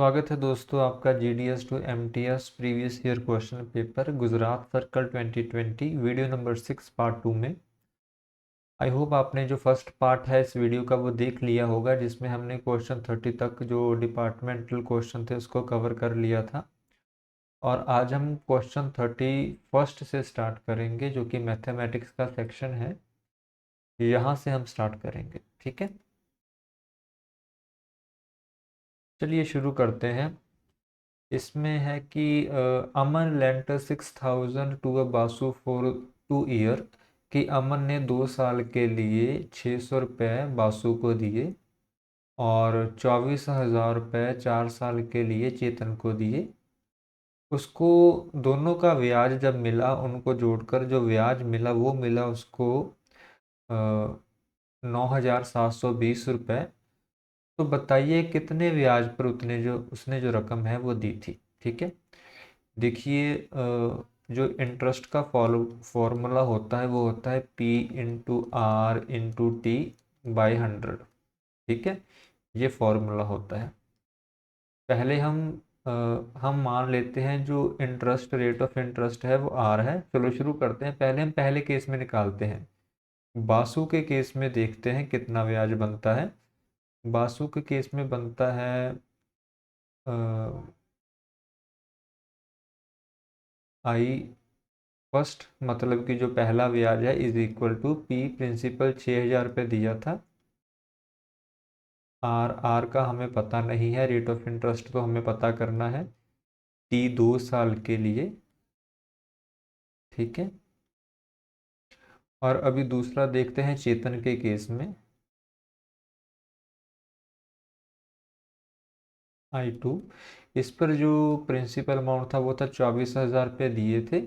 स्वागत है दोस्तों आपका GDS to MTS previous year question paper Gujarat circle 2020 video number 6 part 2 में। आई होप आपने जो फर्स्ट पार्ट है इस वीडियो का वो देख लिया होगा, जिसमें हमने क्वेश्चन 30 तक जो डिपार्टमेंटल क्वेश्चन थे उसको कवर कर लिया था। और आज हम क्वेश्चन 31 से स्टार्ट करेंगे, जो कि मैथमेटिक्स का सेक्शन है। यहाँ से हम स्टार्ट करेंगे, ठीक है। चलिए शुरू करते हैं। इसमें है कि Aman lent 6,000 to a Basu for 2 year, कि अमन ने 2 साल के लिए 600 रुपये बासु को दिए और 24,000 रुपये 4 साल के लिए चेतन को दिए। उसको दोनों का ब्याज जब मिला, उनको जोड़कर जो ब्याज मिला वो मिला उसको 9,720 रुपये। तो बताइए कितने ब्याज पर उतने जो उसने जो रकम है वो दी थी, ठीक है। देखिए, जो इंटरेस्ट का फॉर्मूला होता है वो होता है P/R/T/100, ठीक है। ये फॉर्मूला होता है। पहले हम मान लेते हैं जो इंटरेस्ट रेट ऑफ इंटरेस्ट है वो R है। चलो शुरू करते हैं। पहले हम पहले केस में निकालते हैं। बासु के केस में देखते हैं कितना ब्याज बनता है। बासु के केस में बनता है आई फर्स्ट, मतलब कि जो पहला ब्याज है is equal to P principal 6,000 रुपये दिया था। आर का हमें पता नहीं है, रेट ऑफ इंटरेस्ट तो हमें पता करना है। T 2 साल के लिए, ठीक है। और अभी दूसरा देखते हैं चेतन के केस में। I2, इस पर जो प्रिंसिपल अमाउंट था वो था 24,000 रुपये दिए थे।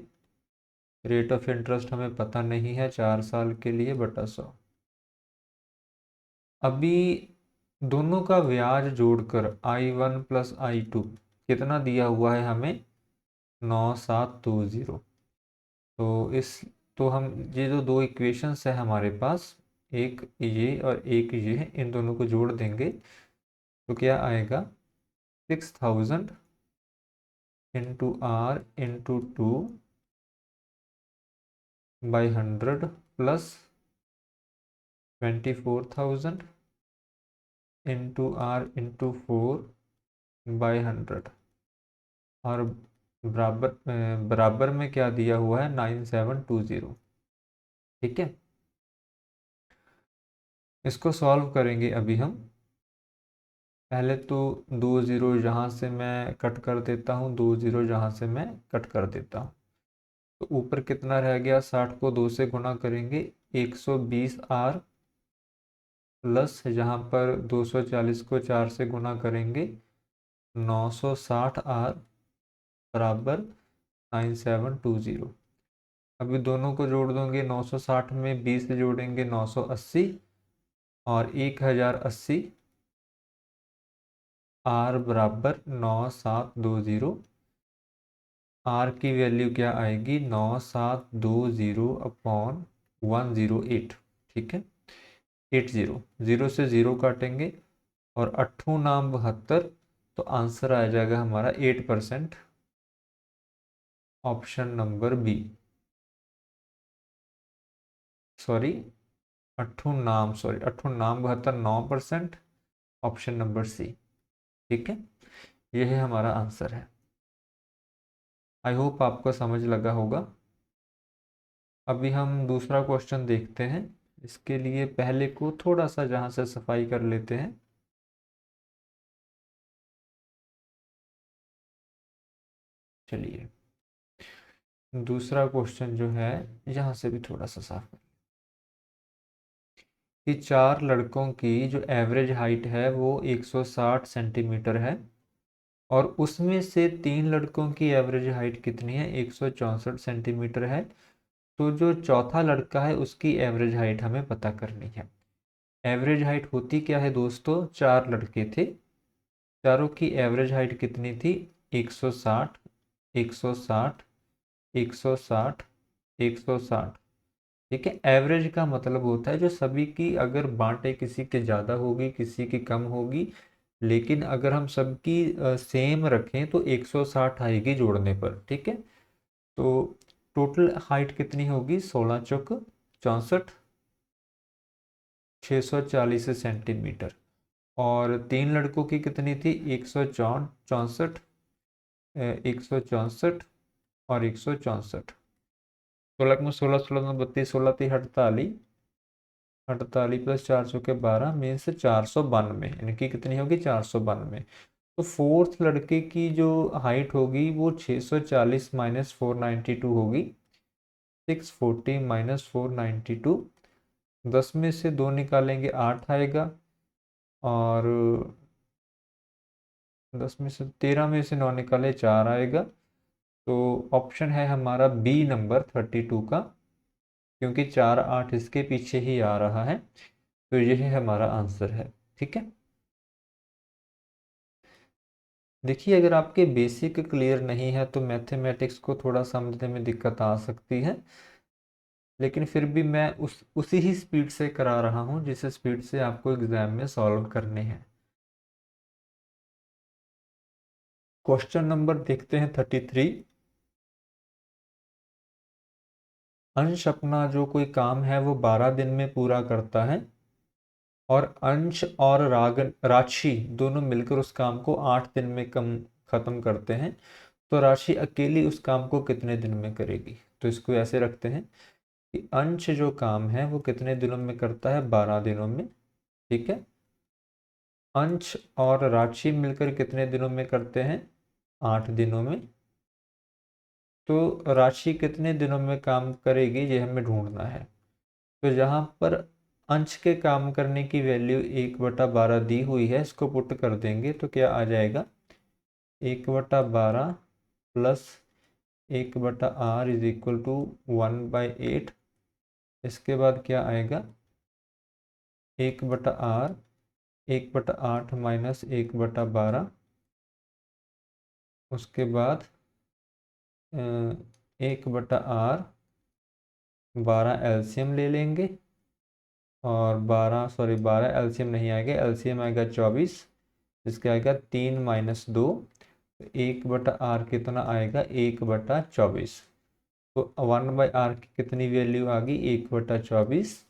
रेट ऑफ इंटरेस्ट हमें पता नहीं है, 4 साल के लिए बटा 100। अभी दोनों का ब्याज जोड़कर I1 प्लस I2 कितना दिया हुआ है हमें, 9,720। तो इस तो हम ये जो दो इक्वेशंस है हमारे पास, एक ये और एक ये है, इन दोनों को जोड़ देंगे तो क्या आएगा, 6,000 × R/2/100 प्लस 24,000 × R/4/100। और बराबर में क्या दिया हुआ है, 9,720, ठीक है। इसको सॉल्व करेंगे अभी हम। पहले तो 2 ज़ीरो यहाँ से मैं कट कर देता हूँ, 2 ज़ीरो यहाँ से मैं कट कर देता हूँ। तो ऊपर कितना रह गया, 60 को 2 से गुणा करेंगे 120R, प्लस यहाँ पर 240 को 4 से गुणा करेंगे 960R, बराबर 9,720। अभी दोनों को जोड़ दोगे, 960 में 20 जोड़ेंगे 980 और 1,080, R बराबर 9,720। R की वैल्यू क्या आएगी, 9,720/108, ठीक है। 80, 0 से 0 काटेंगे और 8 नाम 72, तो आंसर आ जाएगा हमारा 8%, ऑप्शन नंबर बी। सॉरी 8 नाम 72 9%, ऑप्शन नंबर सी, ठीक है। यह हमारा आंसर है। आई होप आपको समझ लगा होगा। अभी हम दूसरा क्वेश्चन देखते हैं। इसके लिए पहले को थोड़ा सा जहाँ से सफाई कर लेते हैं। चलिए दूसरा क्वेश्चन जो है यहाँ से भी थोड़ा सा साफ कर, कि 4 लड़कों की जो एवरेज हाइट है वो 160 सेंटीमीटर है और उसमें से 3 लड़कों की एवरेज हाइट कितनी है, 164 सेंटीमीटर है। तो जो चौथा लड़का है उसकी एवरेज हाइट हमें पता करनी है। एवरेज हाइट होती क्या है दोस्तों, 4 लड़के थे, चारों की एवरेज हाइट कितनी थी, 160 160 160 160, ठीक है। एवरेज का मतलब होता है जो सभी की अगर बांटे, किसी के ज़्यादा होगी किसी की कम होगी, लेकिन अगर हम सबकी सेम रखें तो 160 आएगी जोड़ने पर, ठीक है। तो टोटल हाइट कितनी होगी, 16 चौक 64, 640 सेंटीमीटर। और तीन लड़कों की कितनी थी, 164, 164 और 164। 16 में 16, 16 में 32, 16 थी 48, 48 प्लस 4 के 12 में से 492, यानी कि कितनी होगी, 492। तो फोर्थ लड़के की जो हाइट होगी वो 640 माइनस 492 होगी, 640 माइनस 492। 10 में से 2 निकालेंगे 8 आएगा, और 10 में से 13 में से 9 निकाले 4 आएगा। तो ऑप्शन है हमारा बी नंबर 32 का, क्योंकि 4 8 इसके पीछे ही आ रहा है, तो यही हमारा आंसर है, ठीक है। देखिए, अगर आपके बेसिक क्लियर नहीं है तो मैथमेटिक्स को थोड़ा समझने में दिक्कत आ सकती है, लेकिन फिर भी मैं उसी ही स्पीड से करा रहा हूँ जिस स्पीड से आपको एग्जाम में सॉल्व करने हैं। क्वेश्चन नंबर देखते हैं 33। अंश अपना जो कोई काम है वो 12 दिन में पूरा करता है, और अंश और राशि दोनों मिलकर उस काम को 8 दिन में कम खत्म करते हैं, तो राशि अकेली उस काम को कितने दिन में करेगी। तो इसको ऐसे रखते हैं कि अंश जो काम है वो कितने दिनों में करता है, 12 दिनों में, ठीक है। अंश और राशि मिलकर कितने दिनों में करते हैं, 8 दिनों में। तो राशि कितने दिनों में काम करेगी ये हमें ढूंढना है। तो जहाँ पर अंश के काम करने की वैल्यू 1/12 दी हुई है, इसको पुट कर देंगे तो क्या आ जाएगा, 1/12 plus 1/r is equal to 1/8। इसके बाद क्या आएगा, 1/r 1/8 माइनस 1/12। उसके बाद 1/r 12 एलसीएम ले लेंगे, और 12 एलसीएम नहीं आएगा, एलसीएम आएगा 24। इसका आएगा 3 माइनस 2, 1/r कितना आएगा, 1/24। तो 1/r की कितनी वैल्यू आ गई, 1/24।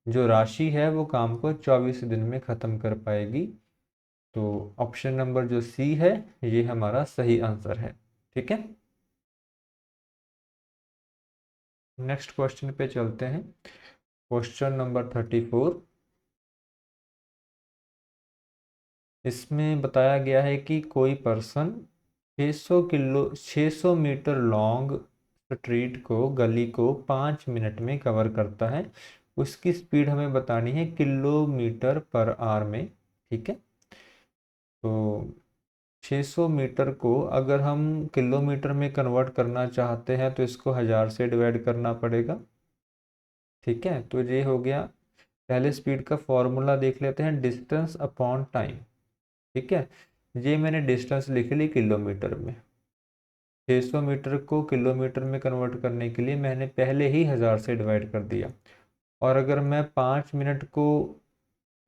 जो राशि है वो काम को 24 दिन में ख़त्म कर पाएगी। तो ऑप्शन नंबर जो सी है ये हमारा सही आंसर है, ठीक है। नेक्स्ट क्वेश्चन पे चलते हैं। Question number 34। इसमें बताया गया है कि कोई पर्सन 600 मीटर लॉन्ग स्ट्रीट को, गली को 5 मिनट में कवर करता है। उसकी स्पीड हमें बतानी है किलोमीटर पर आवर में, ठीक है। तो 600 मीटर को अगर हम किलोमीटर में कन्वर्ट करना चाहते हैं तो इसको 1000 से डिवाइड करना पड़ेगा, ठीक है। तो ये हो गया। पहले स्पीड का फॉर्मूला देख लेते हैं, डिस्टेंस अपॉन टाइम, ठीक है। ये मैंने डिस्टेंस लिख ली किलोमीटर में। 600 मीटर को किलोमीटर में कन्वर्ट करने के लिए मैंने पहले ही 1000 से डिवाइड कर दिया। और अगर मैं 5 मिनट को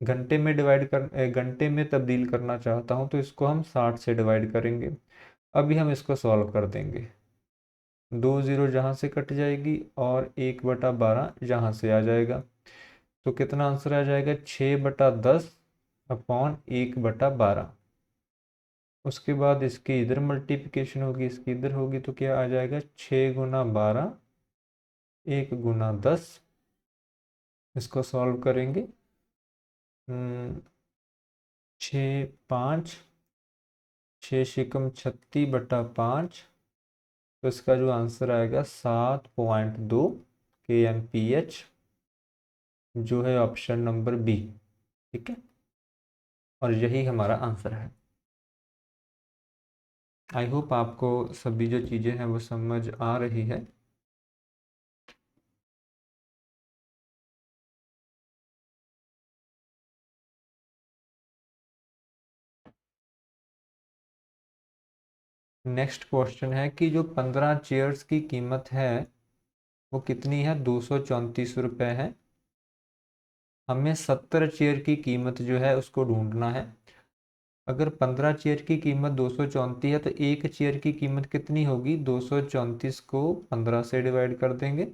घंटे में तब्दील करना चाहता हूँ तो इसको हम 60 से डिवाइड करेंगे। अभी हम इसको सॉल्व कर देंगे। 2 0 जहाँ से कट जाएगी और 1/12 यहाँ से आ जाएगा। तो कितना आंसर आ जाएगा, 6/10 अपॉन 1/12। उसके बाद इसकी इधर मल्टीप्लिकेशन होगी, इसकी इधर होगी, तो क्या आ जाएगा, 6 × 12 1 × 10। इसको सॉल्व करेंगे, 6 5 6 6 36/5। तो इसका जो आंसर आएगा 7.2 kmph, जो है ऑप्शन नंबर बी, ठीक है। और यही हमारा आंसर है। आई होप आपको सभी जो चीज़ें हैं वो समझ आ रही है। नेक्स्ट क्वेश्चन है कि जो 15 चेयर्स की कीमत है वो कितनी है, 234 रुपये है। हमें 70 चेयर की कीमत जो है उसको ढूंढना है। अगर 15 चेयर की कीमत 234 है तो एक चेयर की कीमत कितनी होगी? 234 को 15 से डिवाइड कर देंगे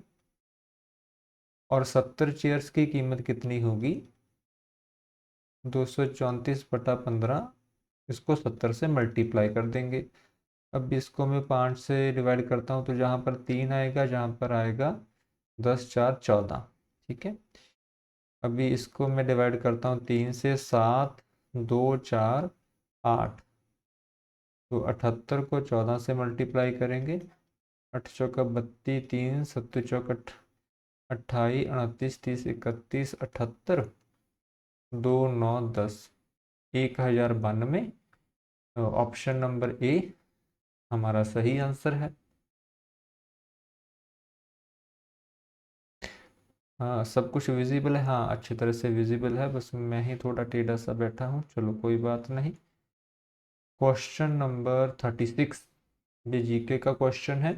और 70 चेयर्स की कीमत कितनी होगी? 234/15, इसको 70 से मल्टीप्लाई कर देंगे। अब इसको मैं 5 से डिवाइड करता हूँ तो जहाँ पर 3 आएगा, जहाँ पर आएगा 10 4 14। ठीक है, अभी इसको मैं डिवाइड करता हूँ 3 से, 7 2 4 8, तो 78 को 14 से मल्टीप्लाई करेंगे। 8 चौका 32, 3 7 चौका 28, 29 30 31 78, 2 9 10, 1092। ऑप्शन नंबर ए हमारा सही आंसर है। हाँ, सब कुछ विजिबल है, हाँ अच्छी तरह से विजिबल है, बस मैं ही थोड़ा टेढ़ा सा बैठा हूँ, चलो कोई बात नहीं। क्वेश्चन नंबर 36, ये जीके का क्वेश्चन है।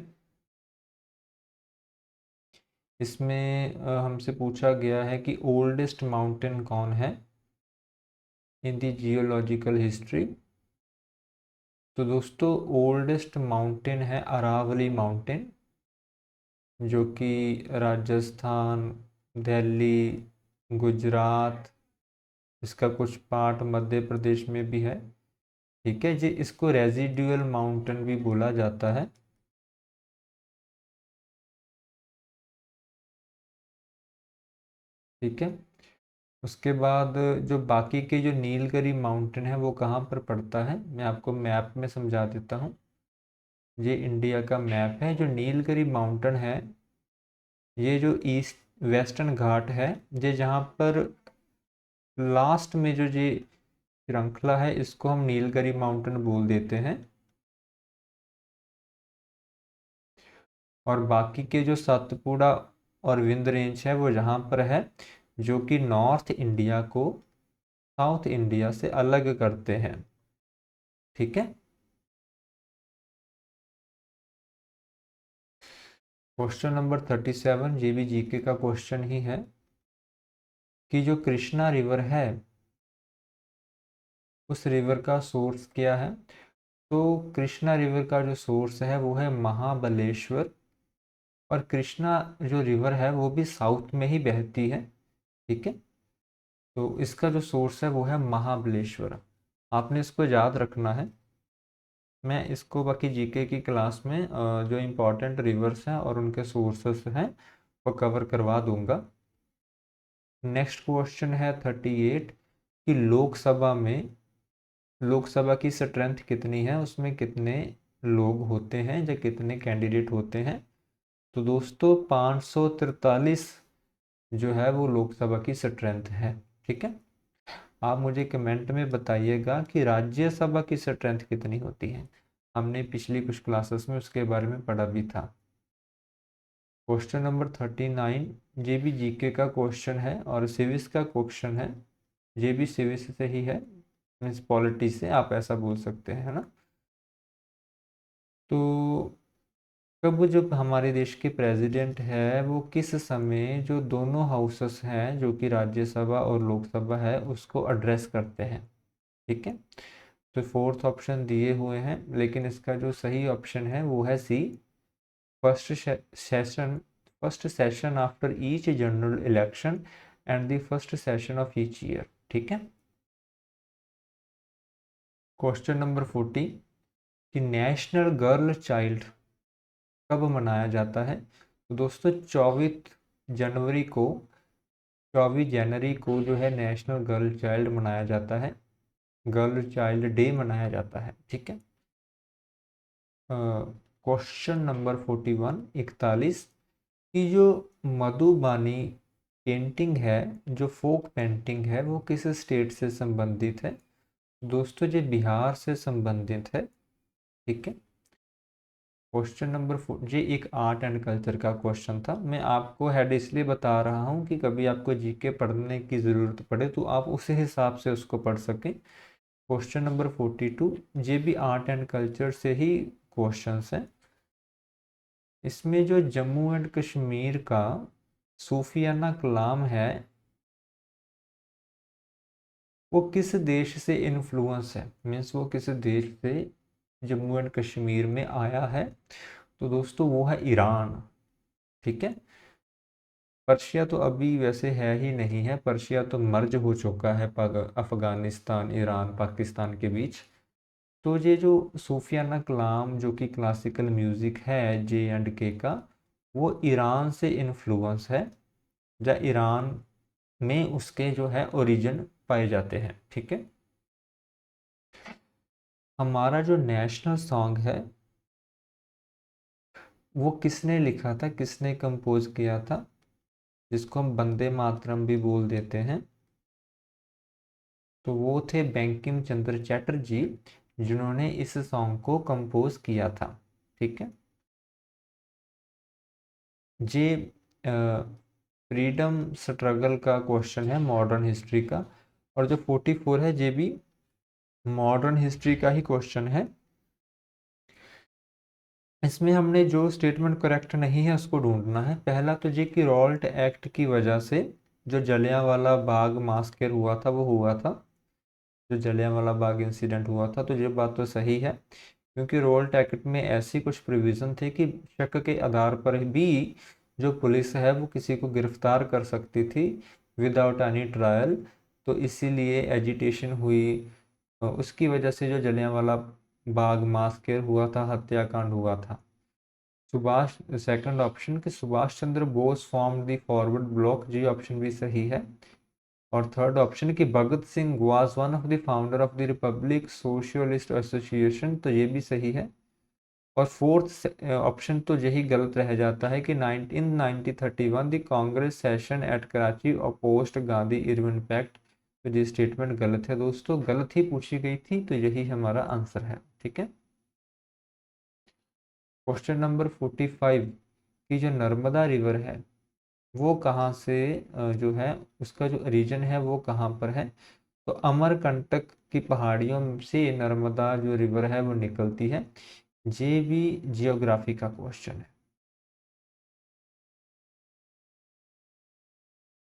इसमें हमसे पूछा गया है कि ओल्डेस्ट माउंटेन कौन है इन दी जियोलॉजिकल हिस्ट्री। तो दोस्तों ओल्डेस्ट माउंटेन है अरावली माउंटेन, जो कि राजस्थान, दिल्ली, गुजरात, इसका कुछ पार्ट मध्य प्रदेश में भी है। ठीक है जी, इसको रेजिडुअल माउंटेन भी बोला जाता है। ठीक है, उसके बाद जो बाकी के जो नीलगिरी माउंटेन है वो कहाँ पर पड़ता है, मैं आपको मैप में समझा देता हूँ। ये इंडिया का मैप है। जो नीलगिरी माउंटेन है, ये जो ईस्ट वेस्टर्न घाट है, ये जहाँ पर लास्ट में जो ये श्रृंखला है, इसको हम नीलगिरी माउंटेन बोल देते हैं। और बाकी के जो सतपुड़ा और विंध्य रेंज है वो जहाँ पर है, जो कि नॉर्थ इंडिया को साउथ इंडिया से अलग करते हैं। ठीक है, क्वेश्चन नंबर 37 ये भी जीके का क्वेश्चन ही है कि जो कृष्णा रिवर है, उस रिवर का सोर्स क्या है। तो कृष्णा रिवर का जो सोर्स है वो है महाबलेश्वर, और कृष्णा जो रिवर है वो भी साउथ में ही बहती है। ठीक है, तो इसका जो सोर्स है वो है महाबलेश्वर, आपने इसको याद रखना है। मैं इसको बाकी जीके की क्लास में जो इम्पोर्टेंट रिवर्स हैं और उनके सोर्सेस हैं वो कवर करवा दूंगा। नेक्स्ट क्वेश्चन है 38 कि लोकसभा की स्ट्रेंथ कितनी है, उसमें कितने लोग होते हैं या कितने कैंडिडेट होते हैं। तो दोस्तों 543 जो है वो लोकसभा की स्ट्रेंथ है। ठीक है, आप मुझे कमेंट में बताइएगा कि राज्यसभा की स्ट्रेंथ कितनी होती है। हमने पिछली कुछ क्लासेस में उसके बारे में पढ़ा भी था। क्वेश्चन नंबर 39, ये भी जीके का क्वेश्चन है और सिविक्स का क्वेश्चन है। ये भी सिविक्स से ही है, मीन्स पॉलिटी से आप ऐसा बोल सकते हैं, है ना। तो कब जो हमारे देश के प्रेसिडेंट है वो किस समय जो दोनों हाउसेस हैं, जो कि राज्यसभा और लोकसभा है, उसको एड्रेस करते हैं। ठीक है, तो फोर्थ ऑप्शन दिए हुए हैं, लेकिन इसका जो सही ऑप्शन है वो है C, first session first session after each general election and the first session of each year. ठीक है, क्वेश्चन नंबर 40 कि नेशनल गर्ल चाइल्ड कब मनाया जाता है। तो दोस्तों 24 जनवरी को जो है नेशनल गर्ल चाइल्ड मनाया जाता है, गर्ल चाइल्ड डे मनाया जाता है। ठीक है, क्वेश्चन नंबर 41 41 की जो मधुबानी पेंटिंग है, जो फोक पेंटिंग है, वो किस स्टेट से संबंधित है। दोस्तों ये बिहार से संबंधित है। ठीक है, क्वेश्चन नंबर 4 ये एक आर्ट एंड कल्चर का क्वेश्चन था। मैं आपको हेड इसलिए बता रहा हूँ कि कभी आपको जीके पढ़ने की ज़रूरत पड़े तो आप उसी हिसाब से उसको पढ़ सकें। क्वेश्चन नंबर 42 ये भी आर्ट एंड कल्चर से ही क्वेश्चंस हैं। इसमें जो जम्मू एंड कश्मीर का सूफियाना कलाम है, वो किस देश से इन्फ्लुएंस है, मीन्स वो किस देश से जम्मू एंड कश्मीर में आया है, तो दोस्तों वो है ईरान। ठीक है। पर्शिया तो अभी वैसे है ही नहीं है, पर्शिया तो मर्ज हो चुका है अफगानिस्तान ईरान पाकिस्तान के बीच। तो ये जो सूफियाना कलाम जो कि क्लासिकल म्यूज़िक है J&K का, वो ईरान से इन्फ्लुएंस है, या ईरान में उसके जो है ओरिजिन पाए जाते हैं। ठीक है। हमारा जो नेशनल सॉन्ग है वो किसने लिखा था, किसने कंपोज किया था, जिसको हम वंदे मातरम भी बोल देते हैं, तो वो थे बंकिम चंद्र चटर्जी, जिन्होंने इस सॉन्ग को कंपोज किया था। ठीक है। ये फ्रीडम स्ट्रगल का क्वेश्चन है, मॉडर्न हिस्ट्री का, और जो 44 है ये भी मॉडर्न हिस्ट्री का ही क्वेश्चन है। इसमें हमने जो स्टेटमेंट करेक्ट नहीं है उसको ढूंढना है। पहला तो ये कि रॉल्ट एक्ट की वजह से जो जलियांवाला बाग मास्कर हुआ था वो हुआ था, जो जलियांवाला बाग इंसिडेंट हुआ था, तो ये बात तो सही है, क्योंकि रोल्ट एक्ट में ऐसी कुछ प्रोविज़न थे कि शक के आधार पर भी जो पुलिस है वो किसी को गिरफ्तार कर सकती थी विदाउट एनी ट्रायल। तो इसीलिए एजिटेशन हुई, उसकी वजह से जो जलियांवाला बाग मास्कर हुआ था, हत्याकांड हुआ था। सुभाष, सेकंड ऑप्शन कि सुभाष चंद्र बोस फॉर्म द फॉरवर्ड ब्लॉक, जी ऑप्शन भी सही है। और थर्ड ऑप्शन कि Bhagat Singh was one of the founder of the Republic Socialist Association, तो ये भी सही है। और फोर्थ ऑप्शन तो यही गलत रह जाता है कि 1931 the Congress session at Karachi opposed Gandhi Irwin pact, तो ये स्टेटमेंट गलत है दोस्तों, गलत ही पूछी गई थी, तो यही हमारा आंसर है। ठीक है। क्वेश्चन नंबर 45 की जो नर्मदा रिवर है वो कहाँ से जो है उसका जो रीजन है वो कहाँ पर है, तो अमरकंटक की पहाड़ियों से नर्मदा जो रिवर है वो निकलती है। ये भी जियोग्राफी का क्वेश्चन है।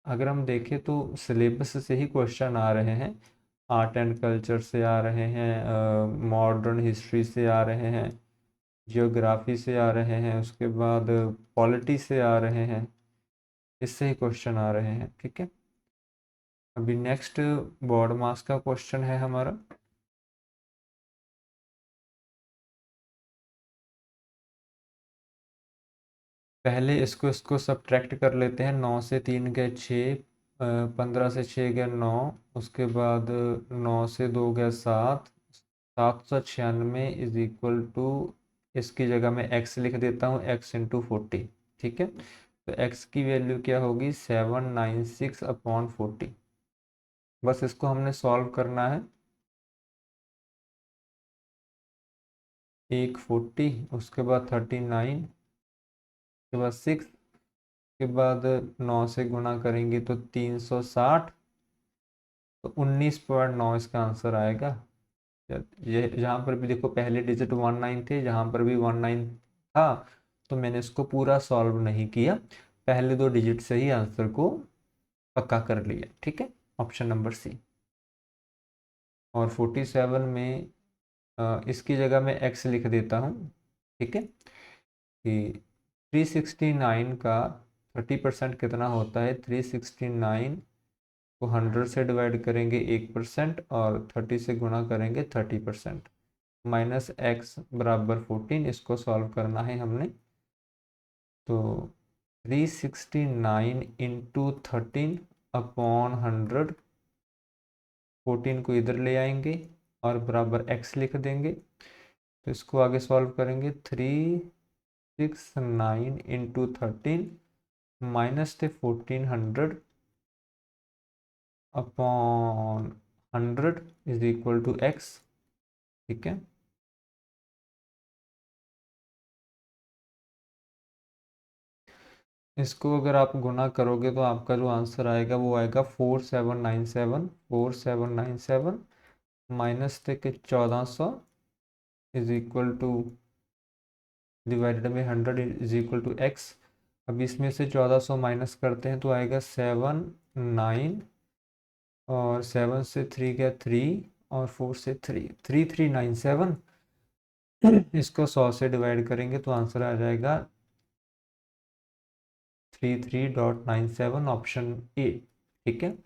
अगर हम देखें तो सिलेबस से ही क्वेश्चन आ रहे हैं, आर्ट एंड कल्चर से आ रहे हैं, मॉडर्न हिस्ट्री से आ रहे हैं, जियोग्राफी से आ रहे हैं, उसके बाद पॉलिटी से आ रहे हैं, इससे ही क्वेश्चन आ रहे हैं। ठीक है। अभी नेक्स्ट बोर्ड मास का क्वेश्चन है हमारा। पहले इसको इसको सब्ट्रैक्ट कर लेते हैं, 9 से 3 गए 6, 15 से 6 गए 9, उसके बाद 9 से 2 गए 7, 796 इज इक्वल टू, इसकी जगह मैं x लिख देता हूँ, x इंटू 40। ठीक है। तो x की वैल्यू क्या होगी, 796/40। बस इसको हमने सॉल्व करना है। एक 40, उसके बाद 39, उसके बाद 6, के बाद 9 से गुणा करेंगे तो 360, तो 19.9 इसका आंसर आएगा। ये जहाँ पर भी देखो पहले डिजिट 19 थे, जहाँ पर भी 19 था, तो मैंने इसको पूरा सॉल्व नहीं किया, पहले दो डिजिट से ही आंसर को पक्का कर लिया। ठीक है। Option number C. और 47 में इसकी जगह मैं एक्स लिख देता हूँ। ठीक है। कि 369 का 30% कितना होता है, 369 को 100 से डिवाइड करेंगे 1%, और 30 से गुणा करेंगे 30%, माइनस एक्स बराबर 14, इसको सॉल्व करना है हमने। तो 369 इंटू 13/100, 14 को इधर ले आएंगे और बराबर एक्स लिख देंगे। तो इसको आगे सॉल्व करेंगे, 369 इंटू 13 माइनस थे 1400 upon 100 is equal to X. ठीक है। इसको अगर आप गुना करोगे तो आपका जो आंसर आएगा वो आएगा 4797, 4797 माइनस थे कि 1400 इज इक्वल टू, डिवाइडेड में 100 इज इक्वल टू एक्स। अब इसमें से 1400 माइनस करते हैं तो आएगा 7 और 7 से 3 गया 3, और 4 से 3, 3397। इसको 100 से डिवाइड करेंगे तो आंसर आ जाएगा 33.97, ऑप्शन ए। ठीक है।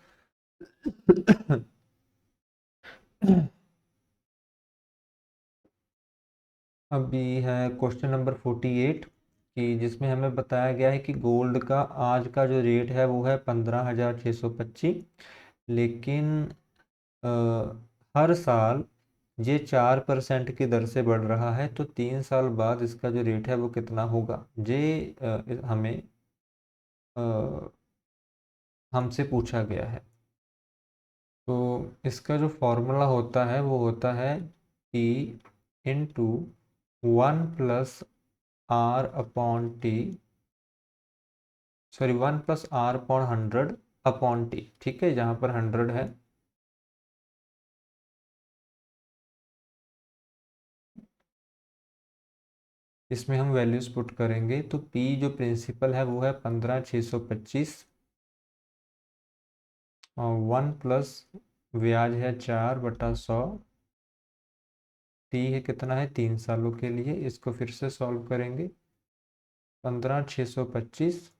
अभी है क्वेश्चन नंबर 48, कि जिसमें हमें बताया गया है कि गोल्ड का आज का जो रेट है वो है 15,625, लेकिन अ, हर साल ये 4% की दर से बढ़ रहा है, तो 3 साल बाद इसका जो रेट है वो कितना होगा, ये हमें हमसे पूछा गया है। तो इसका जो फॉर्मूला होता है वो होता है T into 1 + r/t, sorry 1 + r/100 upon T. ठीक है, जहाँ पर 100 है। इसमें हम वैल्यूज पुट करेंगे, तो P जो प्रिंसिपल है वो है 15,625, और 1 प्लस ब्याज है 4/100, T है कितना है 3 सालों के लिए। इसको फिर से सॉल्व करेंगे। 15,625,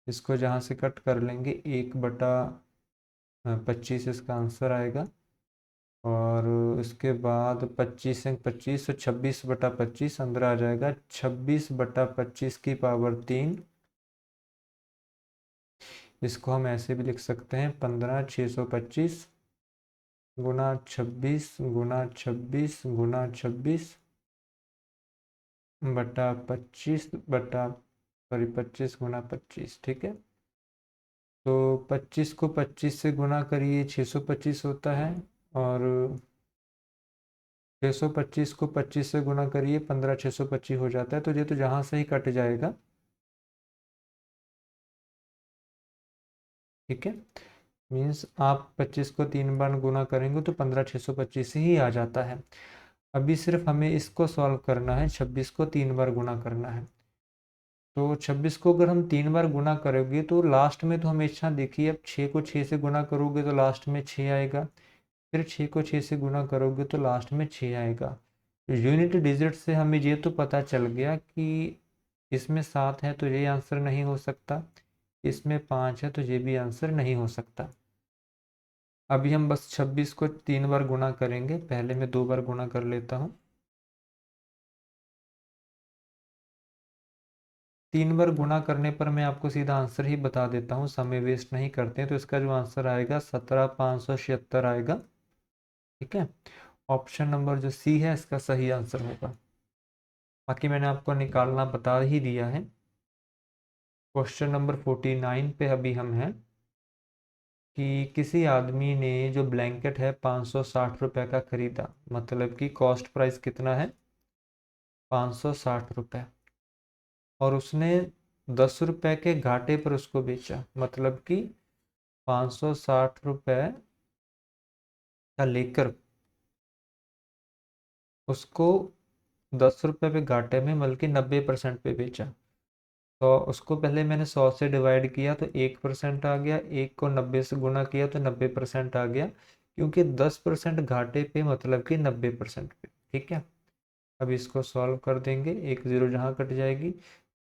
इसको जहाँ से कट कर लेंगे 1/25 इसका आंसर आएगा। और उसके बाद 25 से 25, तो 26/25 अंदर आ जाएगा 26/25 की पावर 3। इसको हम ऐसे भी लिख सकते हैं 15,625 गुना 26 गुना 26 गुना 26 बटा 25 बटा, सॉरी 25 गुना 25। ठीक है, तो 25 को 25 से गुना करिए 625 होता है, और 625 को 25 से गुना करिए 15,625 हो जाता है। तो ये तो जहाँ से ही कट जाएगा। ठीक है, मीन्स आप 25 को 3 बार गुना करेंगे तो 15,625 ही आ जाता है। अभी सिर्फ हमें इसको सॉल्व करना है, 26 को 3 बार गुना करना है। तो 26 को अगर हम 3 बार गुना करोगे तो लास्ट में तो हमेशा देखिए, अब 6 को 6 से गुना करोगे तो लास्ट में 6 आएगा, फिर 6 को 6 से गुना करोगे तो लास्ट में 6 आएगा। यूनिट डिजिट से हमें ये तो पता चल गया कि इसमें 7 है तो ये आंसर नहीं हो सकता, इसमें 5 है तो ये भी आंसर नहीं हो सकता। अभी हम बस 26 को 3 बार गुना करेंगे, पहले मैं 2 बार गुना कर लेता हूँ। 3 बार गुना करने पर मैं आपको सीधा आंसर ही बता देता हूँ, समय वेस्ट नहीं करते हैं। तो इसका जो आंसर आएगा 17,576 आएगा। ठीक है, ऑप्शन नंबर जो सी है इसका सही आंसर होगा। बाकी मैंने आपको निकालना बता ही दिया है। क्वेश्चन नंबर 49 पे अभी हम हैं, कि किसी आदमी ने जो ब्लैंकेट है 560 रुपये का खरीदा, मतलब कि कॉस्ट प्राइस कितना है 560 रुपये, और उसने 10 रुपये के घाटे पर उसको बेचा, मतलब कि 560 रुपये का लेकर उसको 10 रुपये पे घाटे में, बल्कि 90% पे बेचा। तो उसको पहले मैंने 100 से डिवाइड किया तो 1% आ गया, 1 को 90 से गुना किया तो 90% आ गया, क्योंकि 10% घाटे पे मतलब कि 90% पे। ठीक है, अब इसको सॉल्व कर देंगे, 1 0 जहाँ कट जाएगी,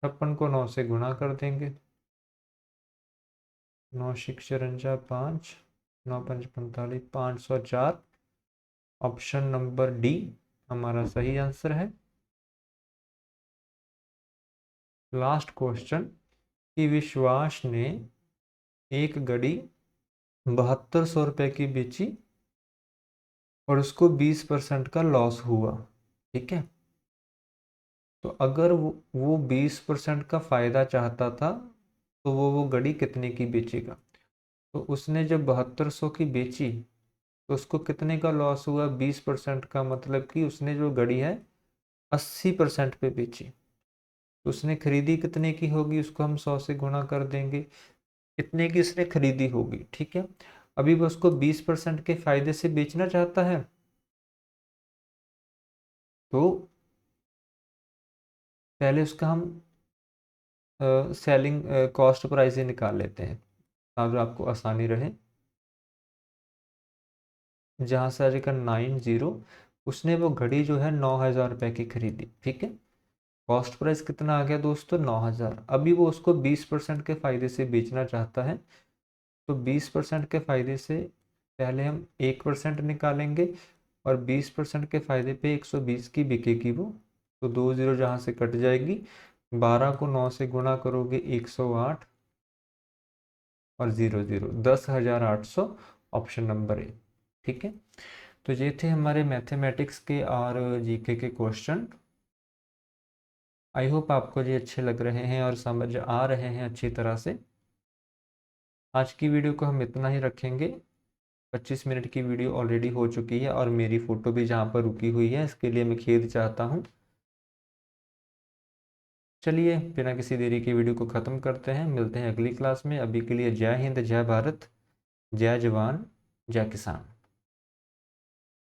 56 को 9 से गुना कर देंगे, 9 6 4 5, 9 5 45, 504, ऑप्शन नंबर डी हमारा सही आंसर है। लास्ट क्वेश्चन, कि विश्वास ने एक घड़ी 7200 रुपये की बेची और उसको 20% का लॉस हुआ। ठीक है, तो अगर वो 20% का फायदा चाहता था तो वो घड़ी कितने की बेचेगा। तो उसने जब 7200 की बेची तो उसको कितने का लॉस हुआ, 20% का, मतलब कि उसने जो घड़ी है 80% पे बेची। तो उसने खरीदी कितने की होगी, उसको हम 100 से गुणा कर देंगे, कितने की उसने खरीदी होगी। ठीक है, अभी वो उसको 20% के फायदे से बेचना चाहता है, तो पहले उसका हम सेलिंग कॉस्ट प्राइस ही निकाल लेते हैं ताकि आपको आसानी रहे। जहाँ से आ जाएगा 90। उसने वो घड़ी जो है 9,000 रुपये की खरीदी, ठीक है। कॉस्ट प्राइस कितना आ गया दोस्तों, 9,000। अभी वो उसको 20% के फ़ायदे से बेचना चाहता है, तो 20% के फ़ायदे से पहले हम 1% निकालेंगे और 20% के फ़ायदे पे 120 की बिकेगी वो, तो 2 ज़ीरो जहाँ से कट जाएगी, 12 को 9 से गुणा करोगे 108 और 0 0, 10,800, ऑप्शन नंबर ए, ठीक है। तो ये थे हमारे मैथमेटिक्स के और जीके के क्वेश्चन। आई होप आपको ये अच्छे लग रहे हैं और समझ आ रहे हैं अच्छी तरह से। आज की वीडियो को हम इतना ही रखेंगे। 25 मिनट की वीडियो ऑलरेडी हो चुकी है और मेरी फ़ोटो भी जहाँ पर रुकी हुई है, इसके लिए मैं खेद चाहता हूँ। चलिए बिना किसी देरी की वीडियो को ख़त्म करते हैं, मिलते हैं अगली क्लास में। अभी के लिए जय हिंद, जय भारत, जय जवान, जय किसान।